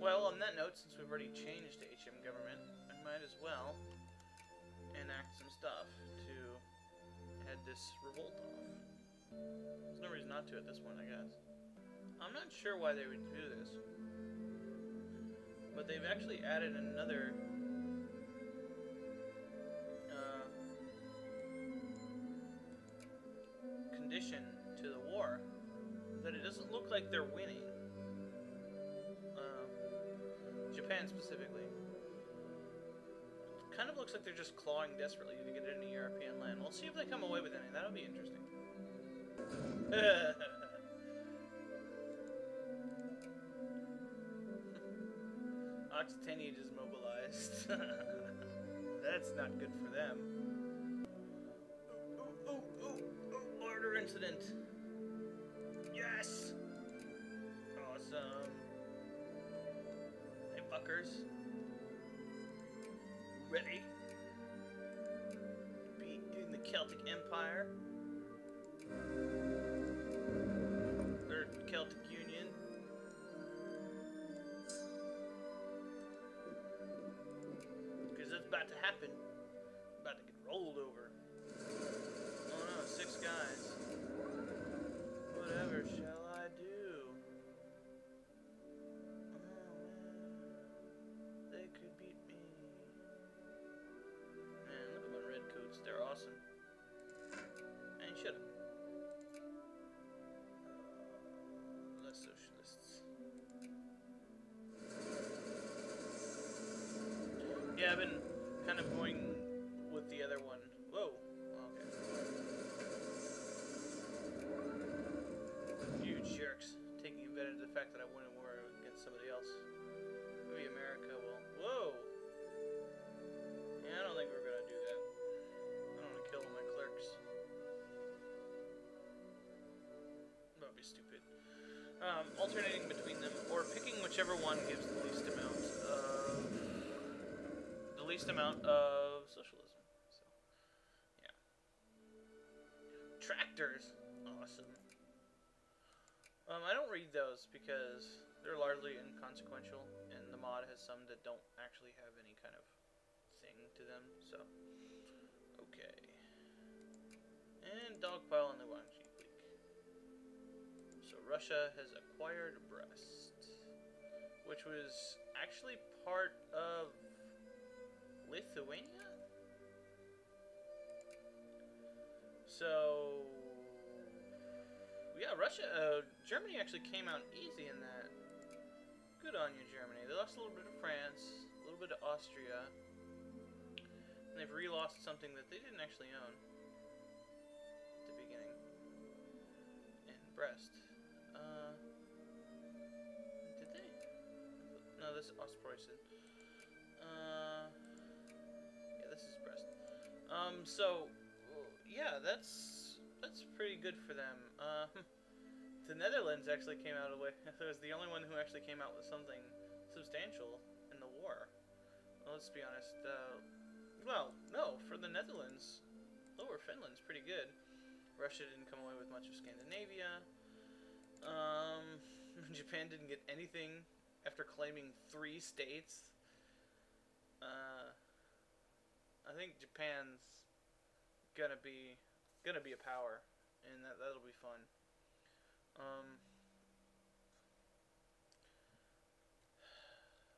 Well, on that note, since we've already changed to HM government, I might as well enact some stuff to head this revolt off. There's no reason not to at this point, I guess. I'm not sure why they would do this, but they've actually added another condition to the war, that it doesn't look like they're winning. Japan specifically. It kind of looks like they're just clawing desperately to get into European land. We'll see if they come away with any. That'll be interesting. Occitania is mobilized. That's not good for them. Oh, order incident. Yes! Awesome. Hey, fuckers. Ready? Be in the Celtic Empire. Or Celtic Union. Because it's about to happen. About to get rolled over. Oh no, 6 guys. Whatever shall I do? Oh man, they could beat me. Man, look at my redcoats. They're awesome. And shut up. The socialists. Yeah, I've been kind of going with the other one. Whoa. Okay. You jerks. Taking advantage of the fact that I won a war against somebody else. Maybe America will. Whoa! Yeah, I don't think we're gonna do that. I don't want to kill all my clerks. That would be stupid. Alternating between them, or picking whichever one gives the least amount of socialism. So, yeah. Tractors, awesome. I don't read those because they're largely inconsequential, and the mod has some that don't actually have any kind of thing to them. So, okay. And dogpile on the Guangxi League. So Russia has acquired Brest, which was actually part of Lithuania? So, yeah, Germany actually came out easy in that. Good on you, Germany. They lost a little bit of France, a little bit of Austria, and they've re-lost something that they didn't actually own at the beginning. In Brest. Did they? No, this is Ostpreußen. Yeah, this is Brest. So, yeah, that's pretty good for them. The Netherlands actually came out of the way. It was the only one who actually came out with something substantial in the war. Well, let's be honest. Well, no, for the Netherlands, Lower Finland's pretty good. Russia didn't come away with much of Scandinavia. Japan didn't get anything after claiming 3 states. I think Japan's gonna be a power, and that'll be fun.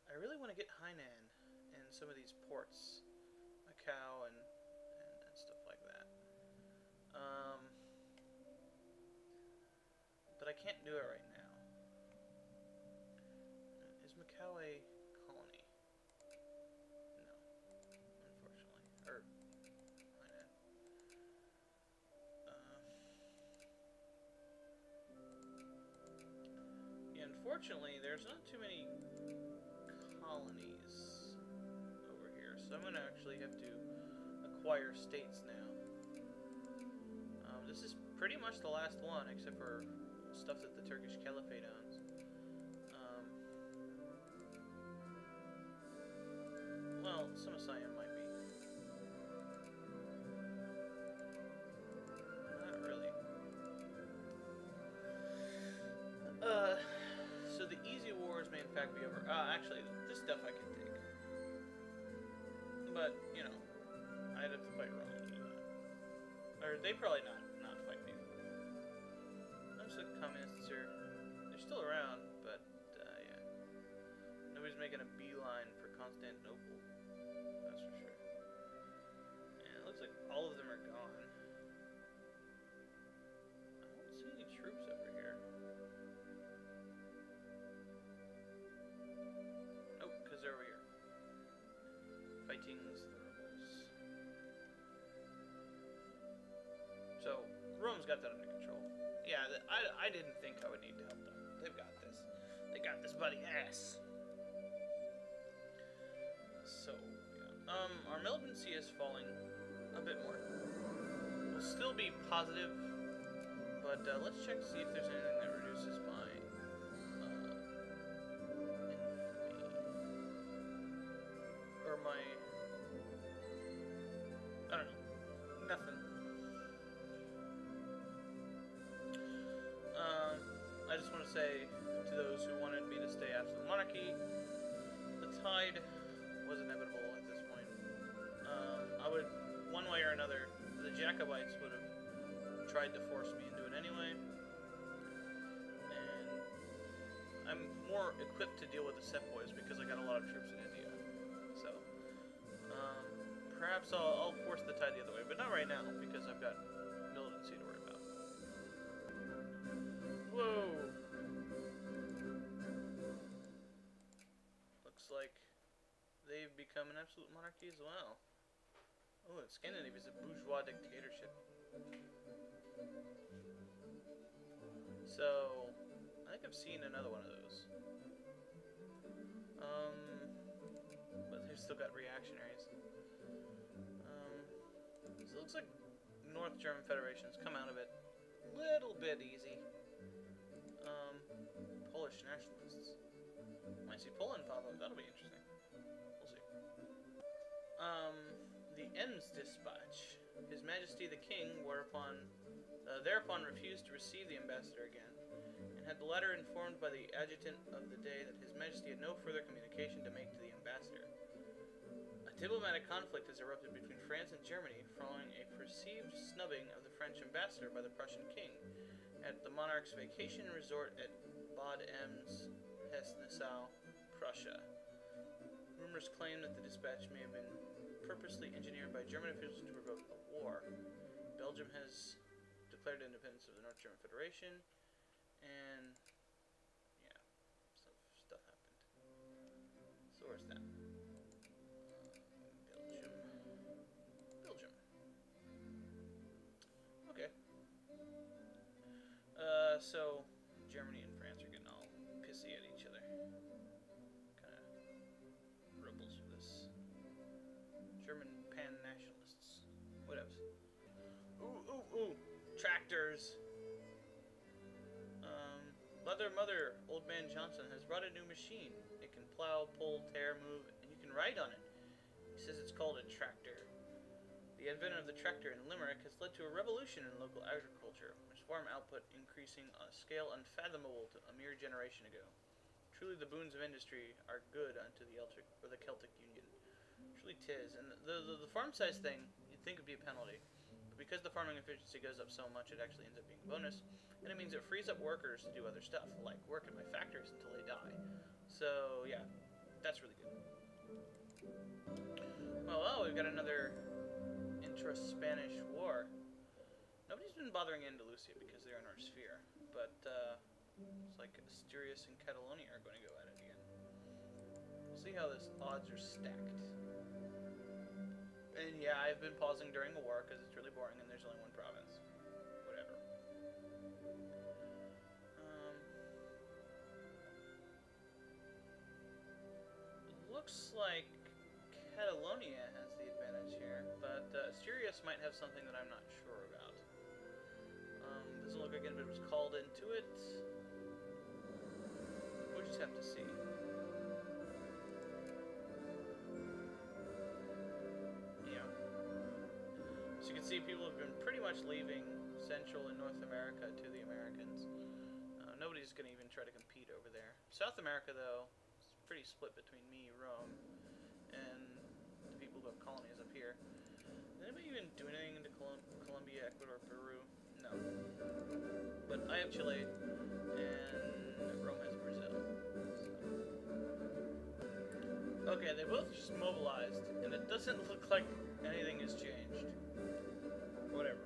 I really want to get Hainan and some of these ports, Macau and stuff like that. But I can't do it right now. Is Macau a colony? No, unfortunately. Or Hainan. Yeah, unfortunately, there's not too many colonies over here, so I'm gonna actually have to acquire states now. This is pretty much the last one, except for stuff that the Turkish Caliphate owns. Well, some of Siam might be. Not really. So the easy wars may in fact happy over. Actually, this stuff I can take. But, you know, I'd have to fight Rome to do that. Or they probably not fight me. Looks like communists are... They're still around, but, yeah. Nobody's making a beeline for Constantinople. That's for sure. And it looks like all of them are gone. I don't see any troops over here. Nope, because they're over here. Fighting the rebels. So, Rome's got that under control. Yeah, I didn't think I would need to help them. They've got this. They got this bloody ass. So, yeah. Our militancy is falling a bit more. We'll still be positive, but let's check to see if there's anything that reduces my infamy. Or my... I don't know. Nothing. I just want to say to those who wanted me to stay absolute monarchy, the tide was inevitable at this point. I would, one way or another, the Jacobites would have tried to force me into it anyway. And I'm more equipped to deal with the Sepoys because I got a lot of troops in India. So, perhaps I'll force the tide the other way, but not right now because I've got militancy to worry about. Whoa! Looks like they've become an absolute monarchy as well. Oh, Scandinavia is a bourgeois dictatorship. So, I think I've seen another one of those. But they've still got reactionaries. So it looks like North German Federation's come out of it a little bit easy. Polish nationalists. Might see Poland pop up. That'll be interesting. We'll see. The Ems dispatch. His Majesty the King thereupon refused to receive the ambassador again, and had the latter informed by the adjutant of the day that His Majesty had no further communication to make to the ambassador. A diplomatic conflict has erupted between France and Germany following a perceived snubbing of the French ambassador by the Prussian king at the monarch's vacation resort at Bad Ems, Hesse-Nassau, Prussia. Rumors claim that the dispatch may have been purposely engineered by German officials to provoke a war. Belgium has declared independence of the North German Federation, and yeah, stuff happened. So where's that? Belgium. Okay. So Germany and France are getting all pissy at each other. Kind of rebels for this. German pan-nationalists. Whatevs. Ooh. Tractors. Leather Mother, Old Man Johnson, has brought a new machine. It can plow, pull, tear, move, and you can ride on it. He says it's called a tractor. The advent of the tractor in Limerick has led to a revolution in local agriculture, with farm output increasing on a scale unfathomable to a mere generation ago. Truly the boons of industry are good unto the Celtic Union. Truly 'tis. And the farm size thing, you'd think would be a penalty. But because the farming efficiency goes up so much, it actually ends up being a bonus. And it means it frees up workers to do other stuff, like work in my factories until they die. So, yeah, that's really good. Well, we've got another intra-Spanish war. Nobody's been bothering Andalusia because they're in our sphere, but it's like Asturias and Catalonia are going to go at it again. We'll see how this odds are stacked. And yeah, I've been pausing during the war because it's really boring and there's only one province. Whatever. Looks like Catalonia has the advantage here, but Asturias might have something that I'm not sure about. Doesn't look like anybody was called into it. We'll just have to see. Yeah. So you can see people have been pretty much leaving Central and North America to the Americans. Nobody's going to even try to compete over there. South America, though, pretty split between me, Rome, and the people who have colonies up here. Did anybody even do anything into Colombia, Ecuador, Peru? No. But I have Chile, and Rome has Brazil. So. Okay, they both just mobilized, and it doesn't look like anything has changed. Whatever.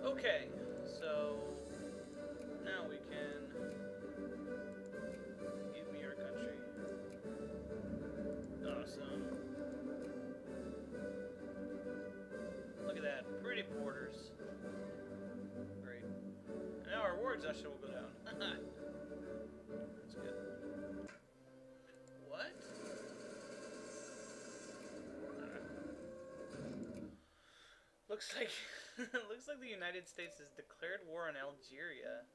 Okay, so now we can give me your country. Awesome. Look at that, pretty borders. Great. And now our war exhaustion will go down. That's good. What? Looks like looks like the United States has declared war on Algeria.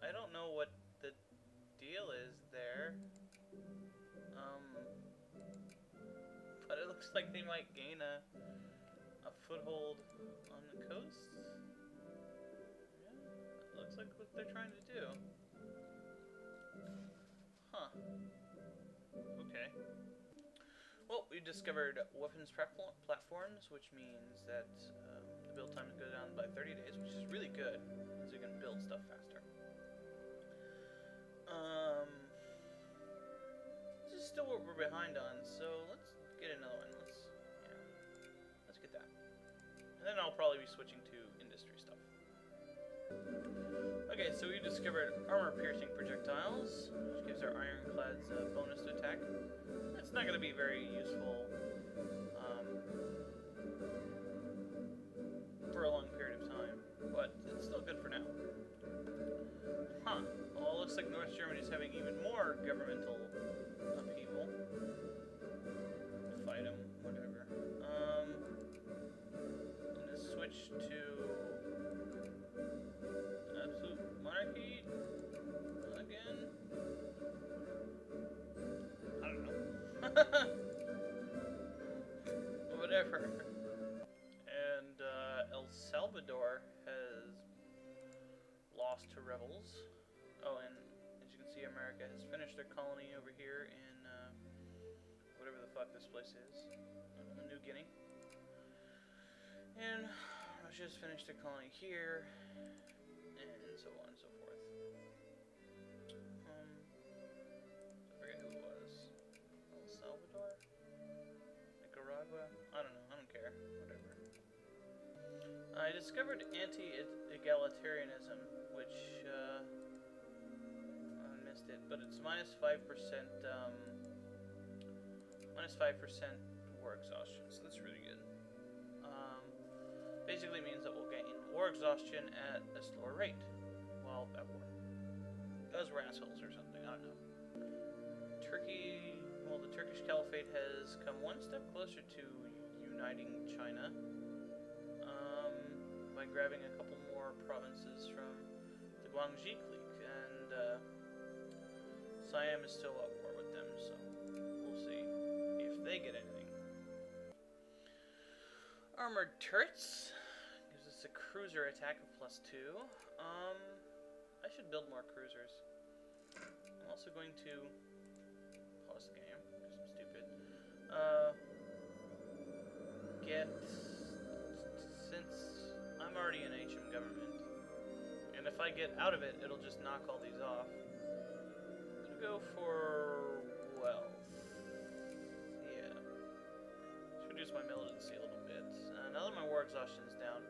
I don't know what the deal is there. But it looks like they might gain a foothold on the coast. Yeah, it looks like what they're trying to do. Huh. Okay. Well, we discovered weapons platforms, which means that the build time goes down by 30 days, which is really good, so you can build stuff faster. This is still what we're behind on, so let's get another one. Let's get that. And then I'll probably be switching to industry stuff. Okay, so we discovered armor-piercing projectiles, which gives our ironclads a bonus to attack. It's not going to be very useful for a long period of time, but it's still good for now. Huh. Well, it looks like North Germany is having even more governmental upheaval. Fight them, whatever. I'm going to switch to absolute monarchy again. I don't know. Whatever. And El Salvador has lost to rebels. Oh, and as you can see, America has finished their colony over here in whatever the fuck this place is, New Guinea. And Russia's finished their colony here, and so on and so forth. I forget who it was. El Salvador? Nicaragua? I don't know, I don't care. Whatever. I discovered anti-egalitarianism, which, I missed it, but it's minus 5%, minus 5% war exhaustion, so that's really good. Basically means that we'll gain war exhaustion at a slower rate while at war. Because we're assholes or something, I don't know. Turkey, well, the Turkish Caliphate has come one step closer to uniting China by grabbing a couple more provinces from the Guangxi clique, and Siam is still at war with them, so we'll see if they get anything. Armored turrets gives us a cruiser attack of +2. I should build more cruisers. I'm also going to pause the game because I'm stupid. Since I'm already in HM government, and if I get out of it, it'll just knock all these off. I'm gonna go for wealth. Yeah. Should reduce my militancy a little bit. Now that my war exhaustion is down,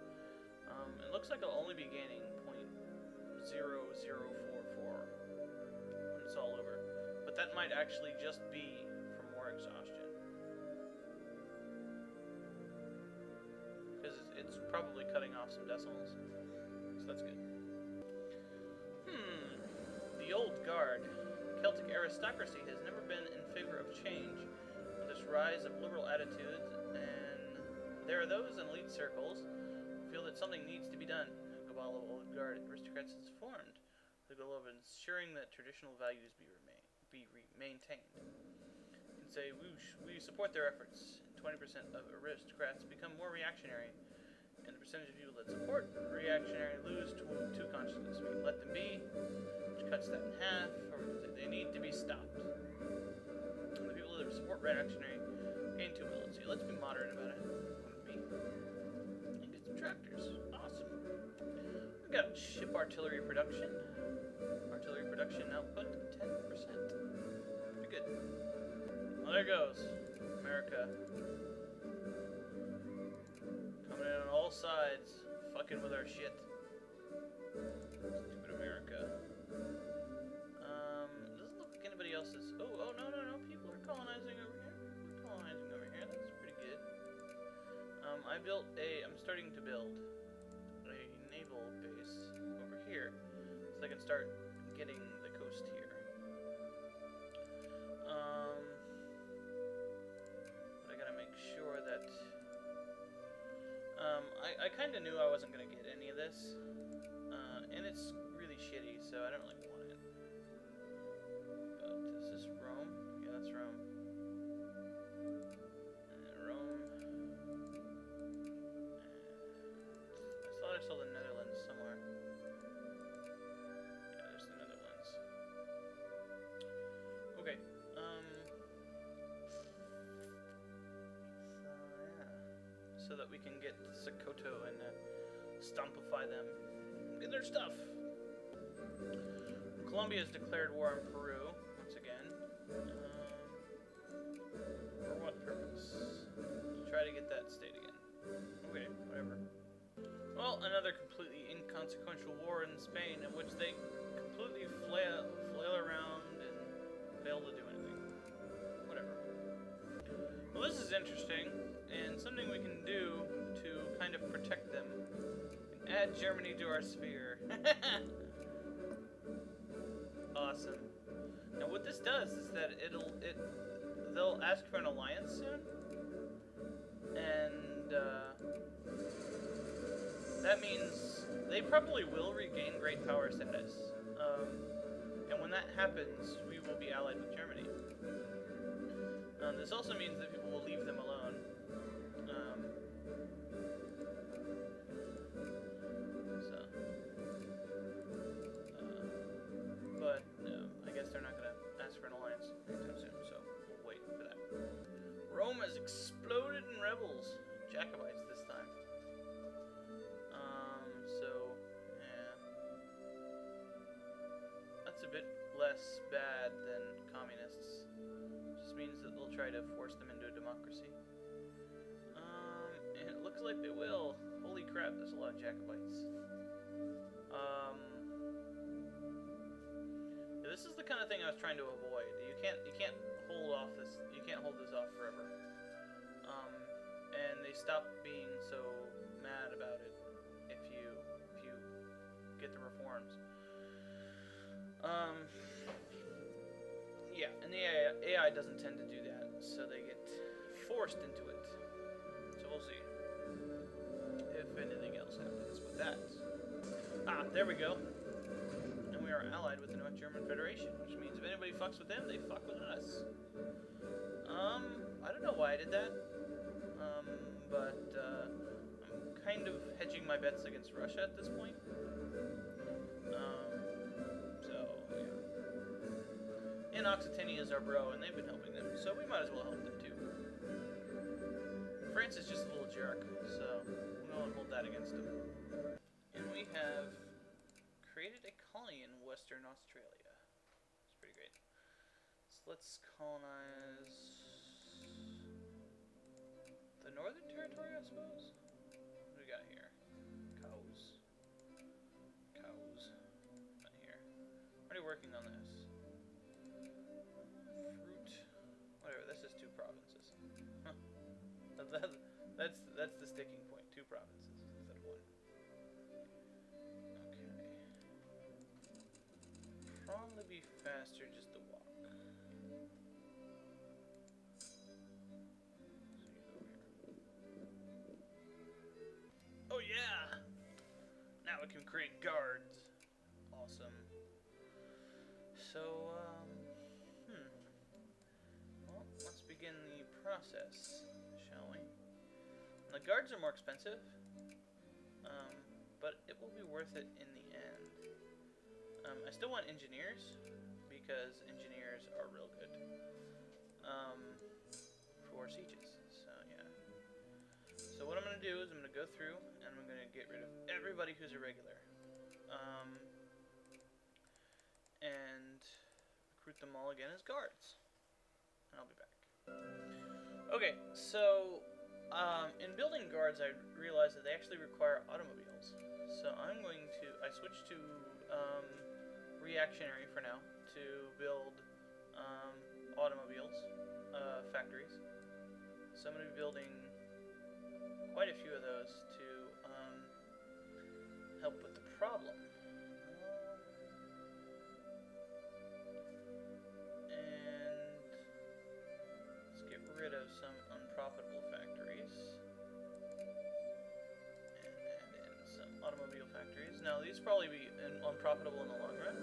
it looks like I'll only be gaining 0.0044 when it's all over. But that might actually just be from war exhaustion. Because it's probably cutting off some decimals. So that's good. The old guard. Celtic aristocracy has never been in favor of change. With this rise of liberal attitudes, and there are those in elite circles who feel that something needs to be done. A cabal of old guard aristocrats is formed with the goal of ensuring that traditional values be maintained. You can say, we support their efforts. 20% of aristocrats become more reactionary, and the percentage of people that support reactionary lose two consciousness. We can let them be, which cuts that in half, or we can say they need to be stopped. And the people that support reactionary gain 2 militancy. Let's be moderate about it. And get some tractors. Awesome. We got ship artillery production. Artillery production output 10%. Pretty good. Well, there goes America. Coming in on all sides, fucking with our shit. Stupid America. Doesn't look like anybody else is. Oh, no. People are colonizing over here. We're colonizing over here. That's pretty good. I'm starting to build a naval base over here, so I can start getting the coast here. But I gotta make sure that. I kind of knew I wasn't gonna get any of this, and it's really shitty, so I don't really want it. But is this Rome? Yeah, that's Rome. Rome. I thought I saw the Netherlands somewhere. Yeah, there's the Netherlands. Okay. So that we can get Sokoto and stompify them, get their stuff. Colombia has declared war on Peru once again. For what purpose? To try to get that state again. Okay, whatever. Well, another completely inconsequential war in Spain in which they completely flail around and fail to do anything. Whatever. Well, this is interesting, and something we can do to kind of protect them. We can add Germany to our sphere. Awesome. Now what this does is that they'll ask for an alliance soon, and that means they probably will regain great power status. And when that happens, we will be allied with Germany. This also means that people will leave them alone. But I guess they're not going to ask for an alliance anytime soon, so we'll wait for that. Rome has exploded in rebels. Jacobites this time. So, yeah. That's a bit less bad than communists. Just means that they'll try to force them into a democracy. And it looks like they will. Holy crap, there's a lot of Jacobites. Yeah, this is the kind of thing I was trying to avoid. You can't hold off this. You can't hold this off forever. And they stop being so mad about it if you get the reforms. Yeah, and the AI doesn't tend to do that, so they get forced into it. So we'll see if anything else happens with that. There we go. And we are allied with the North German Federation, which means if anybody fucks with them, they fuck with us. I don't know why I did that. But I'm kind of hedging my bets against Russia at this point. So, yeah. And Occitania is our bro, and they've been helping them, so we might as well help them too. France is just a little jerk, so we won't hold that against him. And we have created a colony in Western Australia. It's pretty great. So let's colonize the Northern Territory, I suppose? What do we got here? Cows. Cows. Not here. Already working on this. Fruit. Whatever, this is 2 provinces. Huh. That's the sticking point. 2 provinces instead of 1. Okay. Probably be faster just to walk. Oh yeah! Now we can create guards. Awesome. So, well, let's begin the process, shall we? And the guards are more expensive, but it will be worth it in the end. I still want engineers, because engineers are real good for sieges. So yeah. So what I'm going to do is I'm going to go through and I'm going to get rid of everybody who's irregular. And recruit them all again as guards. And I'll be back. Okay, so in building guards, I realized that they actually require automobiles. So I switched to reactionary for now to build automobiles, factories. So I'm going to be building quite a few of those to help with the problem. And let's get rid of some unprofitable factories and add in some automobile factories. Now these probably be unprofitable in the long run,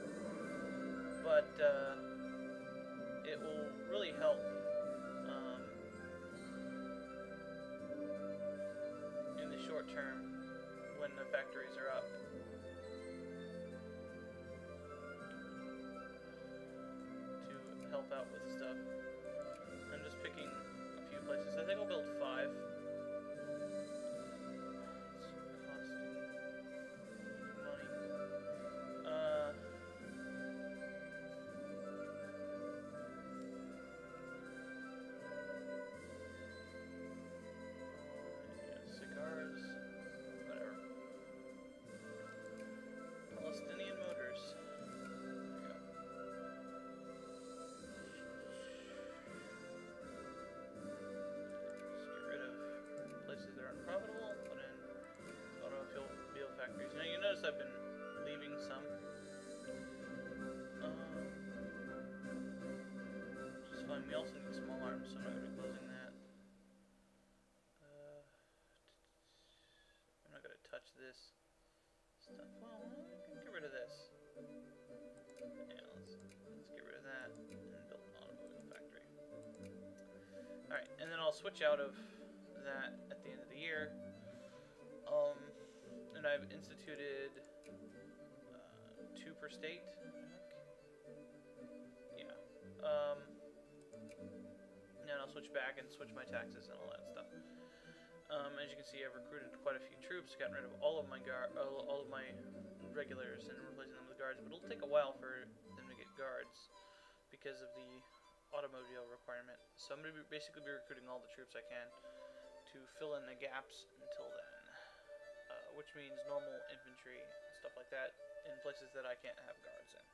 but it will really help in the short term when the factories are up. To help out with stuff. I'm just picking a few places. I think I'll build 5. It's costing money. Yeah, cigars. Whatever. Palestinian Motors. There we go. Just get rid of places that are unprofitable. Put in automobile factories. Now you notice I've been leaving some. Which is fine. We also need small arms, so I'm not going to be closing that. I'm not going to touch this stuff. Well, I can get rid of this. Yeah, let's get rid of that and build an automobile factory. Alright, and then I'll switch out of that at the end of the year. And I've instituted 2 per state, I think. Yeah. And then I'll switch back and switch my taxes and all that stuff. As you can see, I've recruited quite a few troops, gotten rid of all of my regulars and replacing them with guards, but it'll take a while for them to get guards because of the automobile requirement. So I'm going to basically be recruiting all the troops I can to fill in the gaps until then, which means normal infantry and stuff like that in places that I can't have guards in.